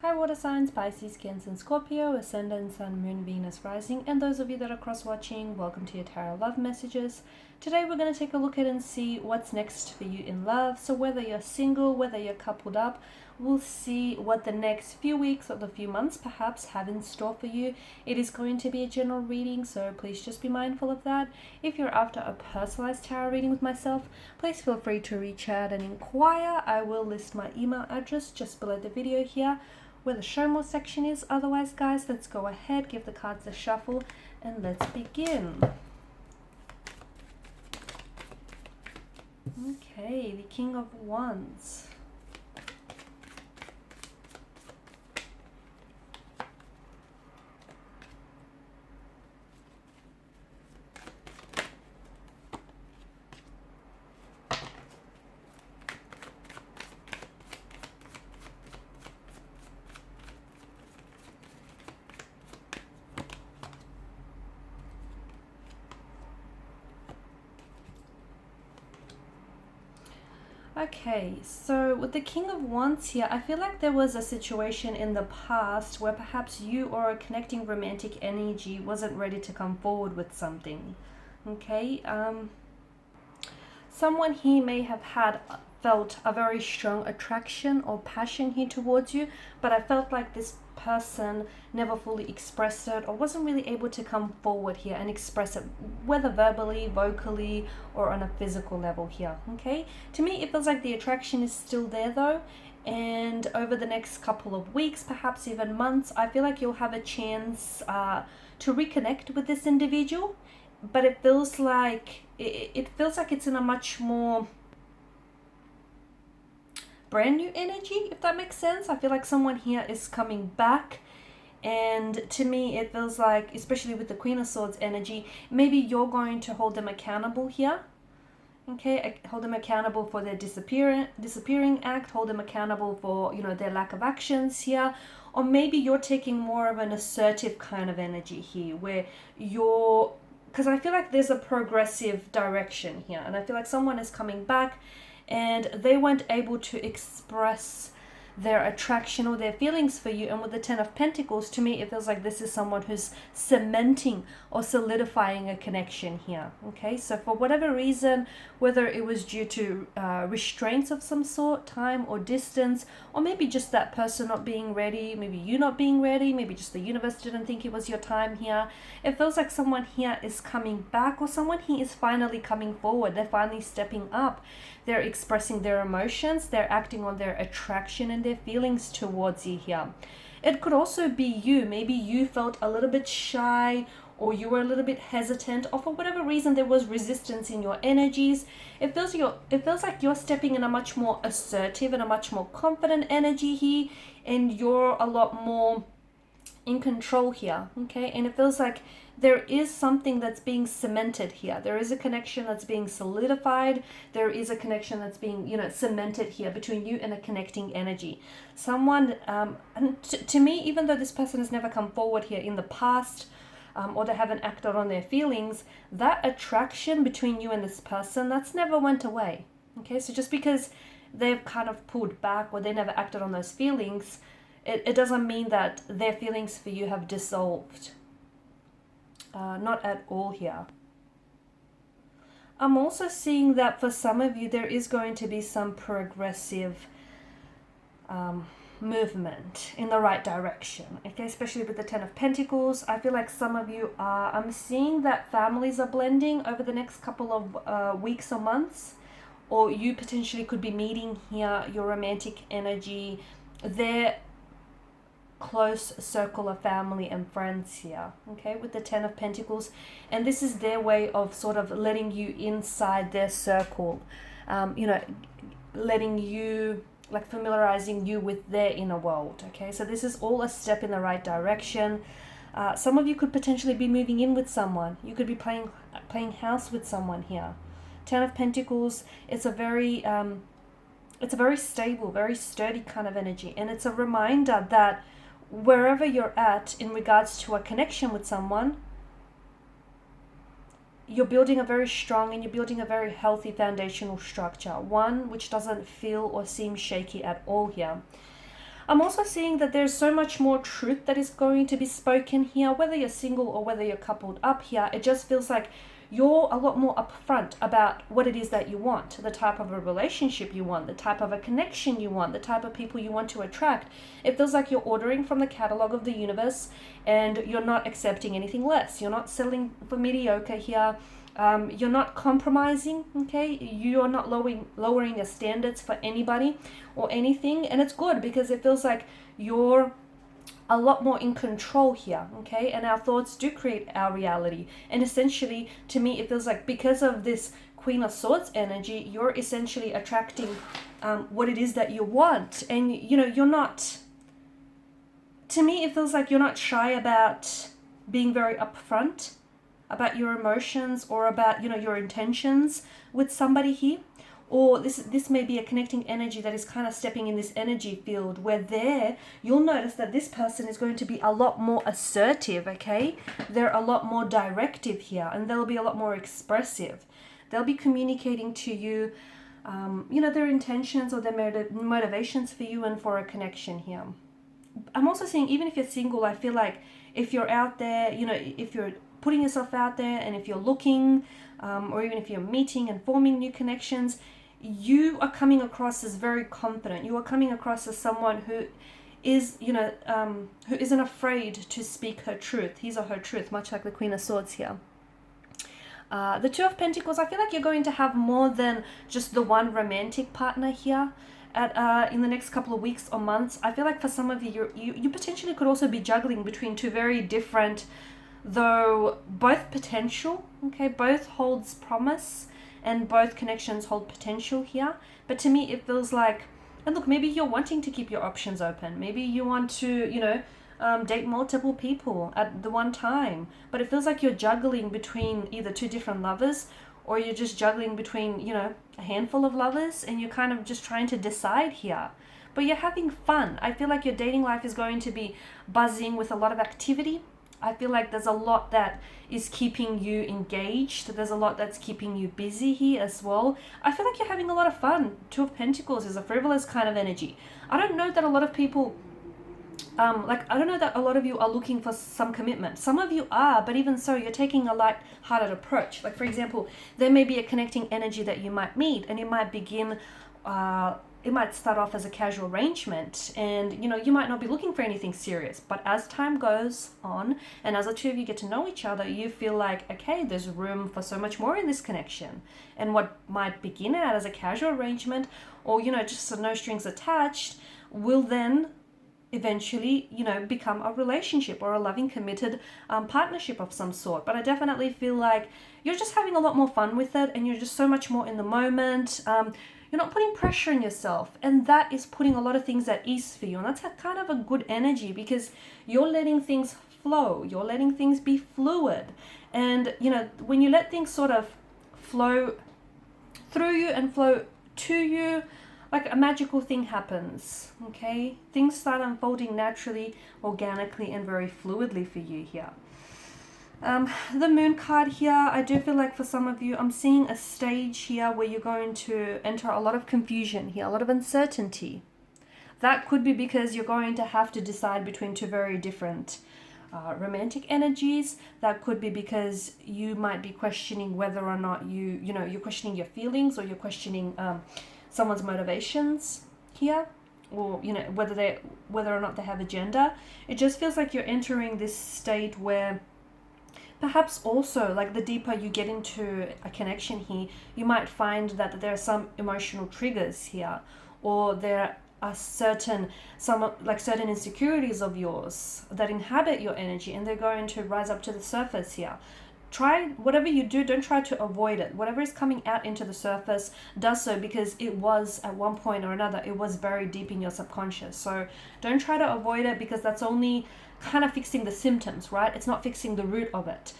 Hi water signs, Pisces, Cancer and Scorpio, Ascendant, Sun, Moon, Venus, Rising, and those of you that are cross-watching, welcome to your Tarot Love Messages. Today we're going to take a look at and see what's next for you in love. So whether you're single, whether you're coupled up, we'll see what the next few weeks or the few months perhaps have in store for you. It is going to be a general reading, so please just be mindful of that. If you're after a personalized tarot reading with myself, please feel free to reach out and inquire. I will list my email address just below the video here, where the show more section is. Otherwise, guys, let's go ahead, give the cards a shuffle, and let's begin. Okay, the King of Wands. Okay, so with the King of Wands here, I feel like there was a situation in the past where perhaps you or a connecting romantic energy wasn't ready to come forward with something. Okay, someone here may have felt a very strong attraction or passion here towards you, but I felt like this person never fully expressed it or wasn't really able to come forward here and express it, whether verbally, vocally, or on a physical level here. Okay, to me it feels like the attraction is still there though, and over the next couple of weeks, perhaps even months, I feel like you'll have a chance to reconnect with this individual, but it feels like it's in a much more brand new energy, if that makes sense. I feel like someone here is coming back, and to me it feels like, especially with the Queen of Swords energy, maybe you're going to hold them accountable here. Okay, hold them accountable for their disappearing act, hold them accountable for, you know, their lack of actions here, or maybe you're taking more of an assertive kind of energy here, where you're, because I feel like there's a progressive direction here, and I feel like someone is coming back and they weren't able to express their attraction or their feelings for you. And with the Ten of Pentacles, to me it feels like this is someone who's cementing or solidifying a connection here. Okay, so for whatever reason, whether it was due to restraints of some sort, time or distance, or maybe just that person not being ready, maybe you not being ready, maybe just the universe didn't think it was your time here, it feels like someone here is coming back, or someone here is finally coming forward. They're finally stepping up, they're expressing their emotions, they're acting on their attraction and their feelings towards you here. It could also be you. Maybe you felt a little bit shy, or you were a little bit hesitant, or for whatever reason there was resistance in your energies. It feels like you're stepping in a much more assertive and a much more confident energy here, and you're a lot more in control here. Okay, and it feels like there is something that's being cemented here. There is a connection that's being solidified. There is a connection that's being, cemented here between you and a connecting energy. Someone, and to me, even though this person has never come forward here in the past, or they haven't acted on their feelings, that attraction between you and this person, that's never went away. Okay, so just because they've kind of pulled back or they never acted on those feelings, it doesn't mean that their feelings for you have dissolved. Not at all here. I'm also seeing that for some of you there is going to be some progressive movement in the right direction. Okay, especially with the Ten of Pentacles. I feel like some of you are, I'm seeing that families are blending over the next couple of weeks or months, or you potentially could be meeting here your romantic energy, their close circle of family and friends here. Okay, with the Ten of Pentacles, and this is their way of sort of letting you inside their circle, letting you, like, familiarizing you with their inner world. Okay, so this is all a step in the right direction. Some of you could potentially be moving in with someone. You could be playing house with someone here. Ten of Pentacles, it's a very stable, very sturdy kind of energy, and it's a reminder that wherever you're at in regards to a connection with someone, you're building a very strong and you're building a very healthy foundational structure, one which doesn't feel or seem shaky at all here. I'm also seeing that there's so much more truth that is going to be spoken here, whether you're single or whether you're coupled up here. It just feels like you're a lot more upfront about what it is that you want, the type of a relationship you want, the type of a connection you want, the type of people you want to attract. It feels like you're ordering from the catalog of the universe and you're not accepting anything less. You're not settling for mediocre here. You're not compromising, okay? You're not lowering your standards for anybody or anything. And it's good because it feels like you're a lot more in control here, okay? And our thoughts do create our reality. And essentially, to me, it feels like because of this Queen of Swords energy, you're essentially attracting what it is that you want. And, you know, you're not, to me, it feels like you're not shy about being very upfront about your emotions or about, you know, your intentions with somebody here. Or this may be a connecting energy that is kind of stepping in this energy field where you'll notice that this person is going to be a lot more assertive, okay? They're a lot more directive here, and they'll be a lot more expressive. They'll be communicating to you, you know, their intentions or their motivations for you and for a connection here. I'm also seeing, even if you're single, I feel like if you're out there, you know, if you're putting yourself out there and if you're looking, or even if you're meeting and forming new connections, you are coming across as very confident. You are coming across as someone who is, you know, who isn't afraid to speak her truth, his or her truth, much like the Queen of Swords here. The Two of Pentacles, I feel like you're going to have more than just the one romantic partner here in the next couple of weeks or months. I feel like for some of you potentially could also be juggling between two very different, though both potential, okay, both holds promise and both connections hold potential here. But to me, it feels like, and look, maybe you're wanting to keep your options open. Maybe you want to, you know, date multiple people at the one time. But it feels like you're juggling between either two different lovers, or you're just juggling between, you know, a handful of lovers, and you're kind of just trying to decide here. But you're having fun. I feel like your dating life is going to be buzzing with a lot of activity. I feel like there's a lot that is keeping you engaged. There's a lot that's keeping you busy here as well. I feel like you're having a lot of fun. Two of Pentacles is a frivolous kind of energy. I don't know that a lot of people, I don't know that a lot of you are looking for some commitment. Some of you are, but even so, you're taking a light-hearted approach. Like, for example, there may be a connecting energy that you might meet, and it might begin, it might start off as a casual arrangement, and you know, you might not be looking for anything serious, but as time goes on and as the two of you get to know each other, you feel like, okay, there's room for so much more in this connection. And what might begin out as a casual arrangement, or you know, just no strings attached, will then eventually, you know, become a relationship or a loving, committed partnership of some sort. But I definitely feel like you're just having a lot more fun with it, and you're just so much more in the moment. You're not putting pressure on yourself, and that is putting a lot of things at ease for you. And that's kind of a good energy, because you're letting things flow. You're letting things be fluid. And, you know, when you let things sort of flow through you and flow to you, like a magical thing happens, okay? Things start unfolding naturally, organically, and very fluidly for you here. The Moon card here, I do feel like for some of you, I'm seeing a stage here where you're going to enter a lot of confusion here, a lot of uncertainty. That could be because you're going to have to decide between two very different romantic energies. That could be because you might be questioning whether or not you're questioning your feelings, or you're questioning someone's motivations here, or you know, whether or not they have a gender. It just feels like you're entering this state where perhaps also, like, the deeper you get into a connection here, you might find that there are some emotional triggers here, or there are certain insecurities of yours that inhabit your energy, and they're going to rise up to the surface here. Try, whatever you do, don't try to avoid it. Whatever is coming out into the surface does so because it was, at one point or another, it was buried deep in your subconscious. So don't try to avoid it, because that's only kind of fixing the symptoms, right? It's not fixing the root of it.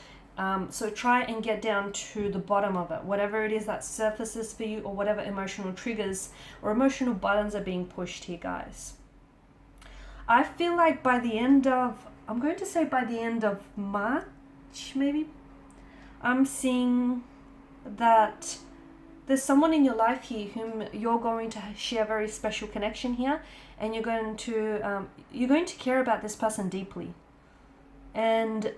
So try and get down to the bottom of it, whatever it is that surfaces for you, or whatever emotional triggers or emotional buttons are being pushed here, guys. I feel like by the end of March, maybe, I'm seeing that there's someone in your life here whom you're going to share a very special connection here, and you're going to care about this person deeply. And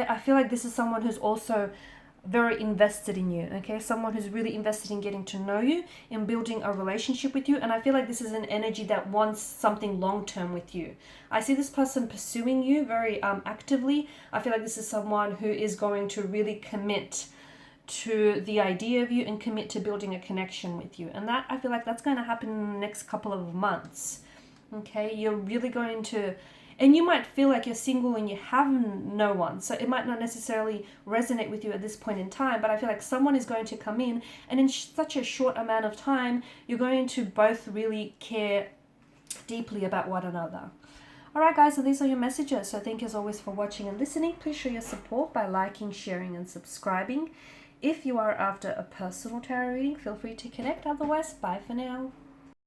I feel like this is someone who's also very invested in you, okay? Someone who's really invested in getting to know you, in building a relationship with you. And I feel like this is an energy that wants something long-term with you. I see this person pursuing you very actively. I feel like this is someone who is going to really commit to the idea of you and commit to building a connection with you. And that, I feel like that's going to happen in the next couple of months, okay? You're really going to... And you might feel like you're single and you have no one. So it might not necessarily resonate with you at this point in time, but I feel like someone is going to come in, and in such a short amount of time, you're going to both really care deeply about one another. All right, guys, so these are your messages. So thank you as always for watching and listening. Please show your support by liking, sharing, and subscribing. If you are after a personal tarot reading, feel free to connect. Otherwise, bye for now.